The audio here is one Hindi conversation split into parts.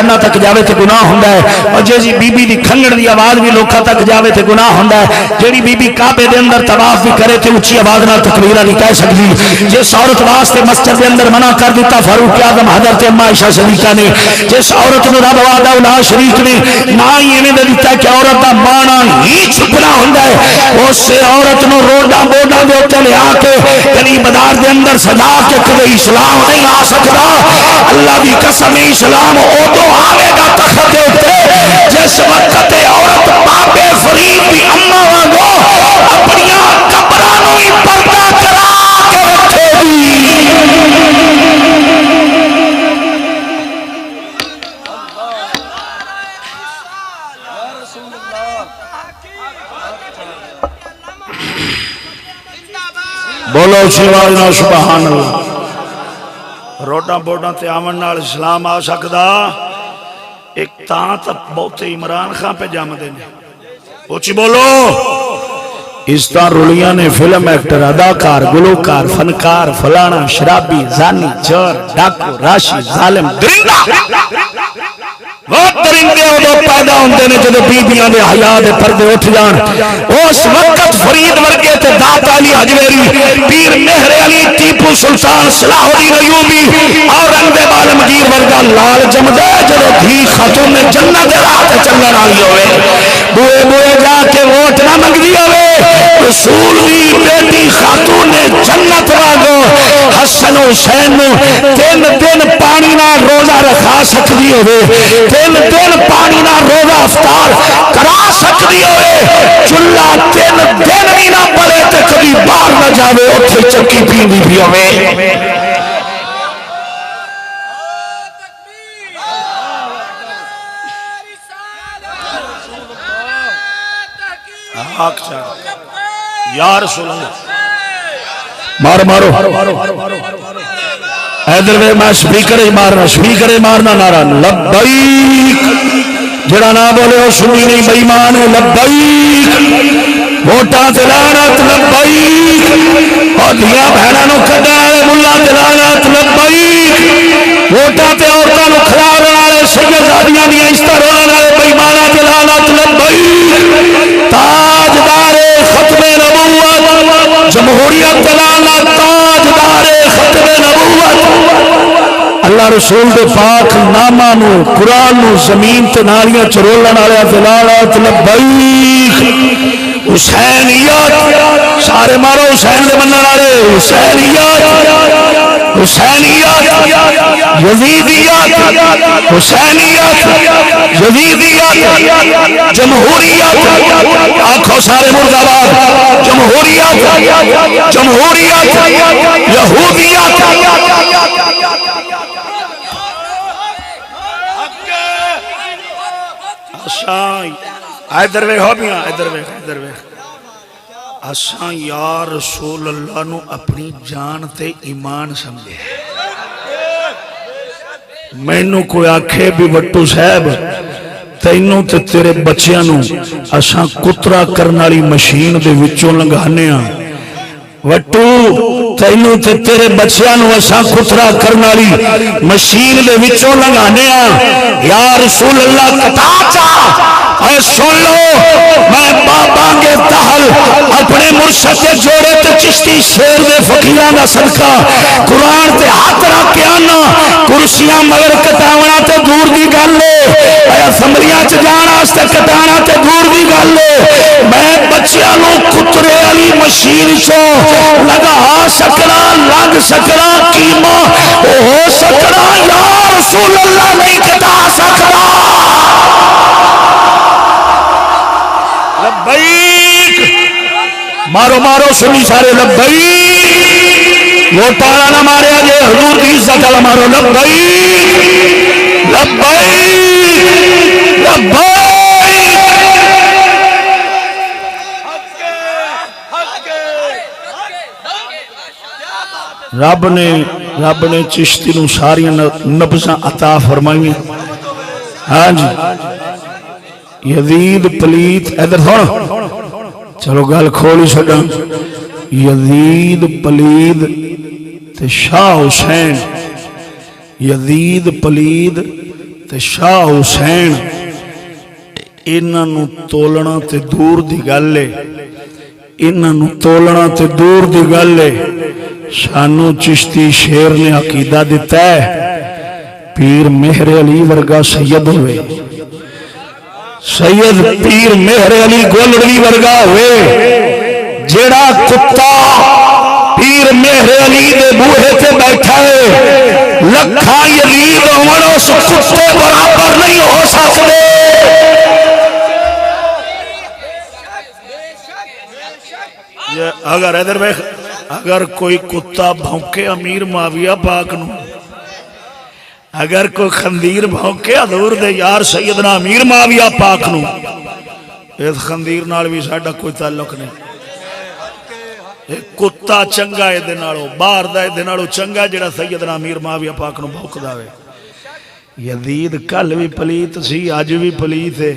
काना तक जावे तो गुनाह हुंदा है, और जी बीबी दी खंगड़ दी आवाज भी लोकां तक जावे तो गुनाह हुंदा है। जेड़ी बीबी काबे दे अंदर तवाफ भी करे तो उच्ची आवाज नाल तकबीर नहीं कह सकदी। जिस औरत वास्ते मस्जिद के अंदर मना कर दिता फारूक आजम हजरत अम्मा आयशा सदीका ने, जिस औरत नूं रब वादा शरीक ने ना ही इवें दे दिता कि औरत दा बाणा ही छुपना हुंदा है, उस औरत नूं रोडा बोडा दे उत्ते लिया के गली बाजार दे अंदर सजा के कदे इस्लाम नहीं आ सकदा। अल्लाह दी कसम इस्लाम उदों आवेगा तख्त दे उत्ते जिस वक्त औरत बाबे फरीद दी अम्मा वांगो अपनियां कब्रां नूं ही पर्दा करा के रखेगी। बोलो शिवाजी सुभान अल्लाह। रोडा बोडा ते आवन नाल इस्लाम आ सकदा? एक तां बहुते इमरान खान पे जमदे ने, उची बोलो। इस तरह रुलिया ने फिल्म एक्टर, अदाकार, गुलकार, फनकार, फलाना, शराबी, जानी, चोर, डाकू, राशि, जालिम, दरिंदा। वो दरिंदे उदों पैदा होंदे ने जदों बीबियां दे हया दे पर्दे उठ जान। उस वक्त फरीद वर्गे ते दाता अली हजवेरी, पीर मेहर अली, टीपू सुल्तान, सलाहुद्दीन अयूबी, औरंगजेब आलमगीर वर्गा लाल जमदे जदों धी खातून ने जन्नत दे राह ते चलण वाली होवे, बुए बुए जाके वोट ना मंगदी होवे, रसूल दी बेटी खातून ने जन्नत वांगो हसन हुसैन नूं 3 दिन पानी नाल रोजा रखा सकदी होवे, 3 दिन पानी नाल रोजा इफ्तार करा सकदी होवे, चुल्ला 3 दिन भी ना पड़े ते कभी बाहर ना जावे, उत्थे चक्की पींदी भी होवे। यार मारो मारो इधर वे, मैं स्पीकर मारना नारा लब्बैक, जड़ा ना बोले वो सुनी नहीं बेईमान है। लब्बैक वोटा ते लानत, लब्बैक और धिया बहना नूं कड्डण वाले मुल्ला ते लानत, लब्बैक वोटा ते औरतां नूं खिलावन वाले शहजादियां दी इज्जत रोलण वाले बेईमानां ते लानत, लब्बैक ताजदारे खत्मे नबूवत जमहूरियत ते लानत, ताजदारे खत्मे नबूवत अल्लाह रसूल दे पाक नामा नूं कुरान नूं जमीन ते नालियां चरोलण वाले ते लानत, लब्बैक हुसैनियत सारे मारो, हुसैन दे मनण वाले हुसैनियत, हुसैनियत यजीदियत, हुसैनियत यजीदियत, जमहूरियत आखो सारे मुर्दाबाद, जमहूरियत जमहूरियत यहूदियत। इधर वे हो भी इधर वे असा या रसूल अल्लाह नू अपनी जान ते ईमान समझे। मैनू कोई आखे भी वट्टू साहब तैनू ते तेरे बच्चियां नू असा कुतरा करने वाली मशीन दे विचों लंघाने आ, वट्टू तैनू ते तेरे बच्चियां नू असा कुतरा करने वाली मशीन दे विचों लंघाने आ। या रसूल अल्लाह कटा चा सुन लो, मैं बाबा के तहल अपने मुर्शद के जोड़े ते चिश्ती शेर दे फकीरां दा सदका कुरान ते हाथ रख के आना, कुर्सियां मगर कटावना ते दूर दी गल है, असम्बलियां च जाण वास्ते कटाना ते दूर दी गल है। मैं बच्चियां नू कुतरे वाली मशीन चो लगा सकना, लग सकना, कीमा हो सकना, या रसूल अल्लाह नहीं कटा सकता। लब्बैक मारो मारो सुनी सारे लब्बैक, वोटा ना मारे जे हुजूर की इज्जत वाला मारो लब्बैक लब्बैक लब्बैक। रब ने चिश्ती नूं सारियां नब्ज़ां अता फरमाई। हाँ जी यजीद पलीत इधर सुन, चलो गल खोली छड़ा। यजीद पलीद ते शाह हुसैन, यजीद पलीद ते शाह हुसैन इन्हां तोलना ते दूर दी गल है, इन्हां तोलना ते दूर दी गल है। सानू चिश्ती शेर ने अकीदा दिता है पीर मेहर अली वर्गा सैयद होवे, सैयद पीर मेहर अली गोलड़ी वर्गा होवे। जेड़ा कुत्ता पीर मेहर अली दे बूहे ते बैठा है लखा यजीद होवन उस कुत्ते बराबर नहीं हो सकते। अगर इधर वेख, अगर कोई कुत्ता भौंके अमीर मुआविया पाक नू, अगर कोई खंदीर भौंके हजूर दे यार सैयदना अमीर मुआविया पाक नू, इस खंदीर नाल भी साडा कोई ताल्लुक नहीं। कुत्ता चंगा इहदे नालों, बाहर दा इहदे नालों चंगा जेड़ा सैयदना अमीर मुआविया पाक नू भौंकदा वे। यजीद कल भी पलीत सी, अज भी पलीत है।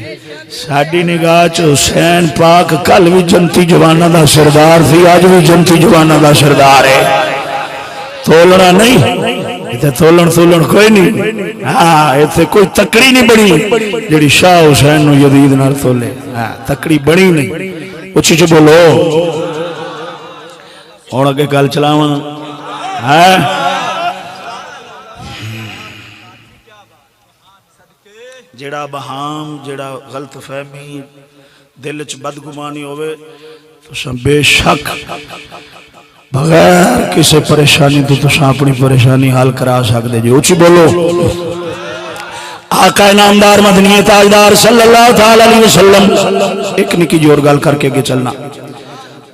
साडी निगाह च हुसैन पाक कल भी जनती जवाना दा सरदार सी, अज भी जनती जवाना दा सरदार है। तोलना नहीं इत्थे, तोलन तोलन कोई नहीं। हाँ इत्थे कोई तकड़ी नहीं बनी जिहड़ी शाह हुसैन नू यजीद नाल तोले। हाँ तकड़ी बनी नहीं। उच्ची च बोलो। हुण अगे गल चलावां है। जेड़ा बहाम, जेड़ा गलत फहमी, दिल च बदगुमानी होवे तो बेशक बगैर किसी परेशानी तो तुम अपनी परेशानी हल करा सकते जी। उची बोलो। आका इनामदार मदनी ताजदार सल्लल्लाहु अलैहि वसल्लम। एक निकी जोर गल करके अगे चलना।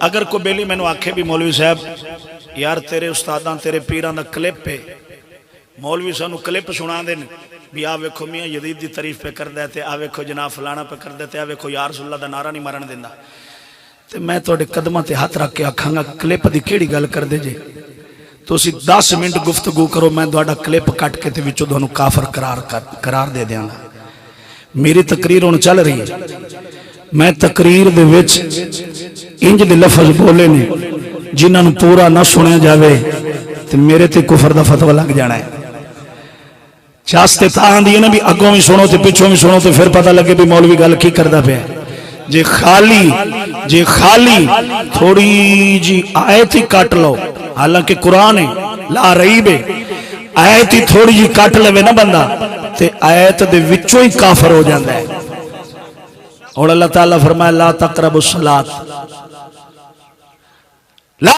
अगर कोई बेली मैनू आखे भी मौलवी साहब यार तेरे उस्तादां तेरे पीरां दा क्लिप है, मौलवी सानू क्लिप सुना देन भी आ वेखो मियाँ यजीद की तारीफ पे करदा है, आ वेखो जनाब फलाना पे करदा है, आ वेखो यार रसूलुल्लाह दा नारा नहीं मारन दिंदा, ते मैं तुहाडे कदमां ते हथ रख के आखांगा क्लिप दी किहड़ी गल करदे जे। तुसीं 10 मिनट गुफ्तगू करो, मैं तुहाडा क्लिप कट के ते विचों तुहानूं काफर करार दे देंगा। मेरी तकरीर हुण चल रही है, मैं तकरीर दे विच इंज दे लफज बोले ने जिन्हां नूं पूरा ना सुनिया जावे ते मेरे ते कुफर दा फतवा लग जाना है। चास्ते तां आंदी है ना भी अगों भी सुनो तो पिछों भी सुनो तो फिर पता लगे भी मौलवी गल की करदा पिया। जे खाली थोड़ी जी आयत ही काट लो, हालांकि कुरान है ला रही बे, आयत ही थोड़ी जी काट लवे ना बंदा ते आयत दे विचों ही काफर हो जाता है। और अल्लाह ताला फरमाया ला तकरबुस सलात,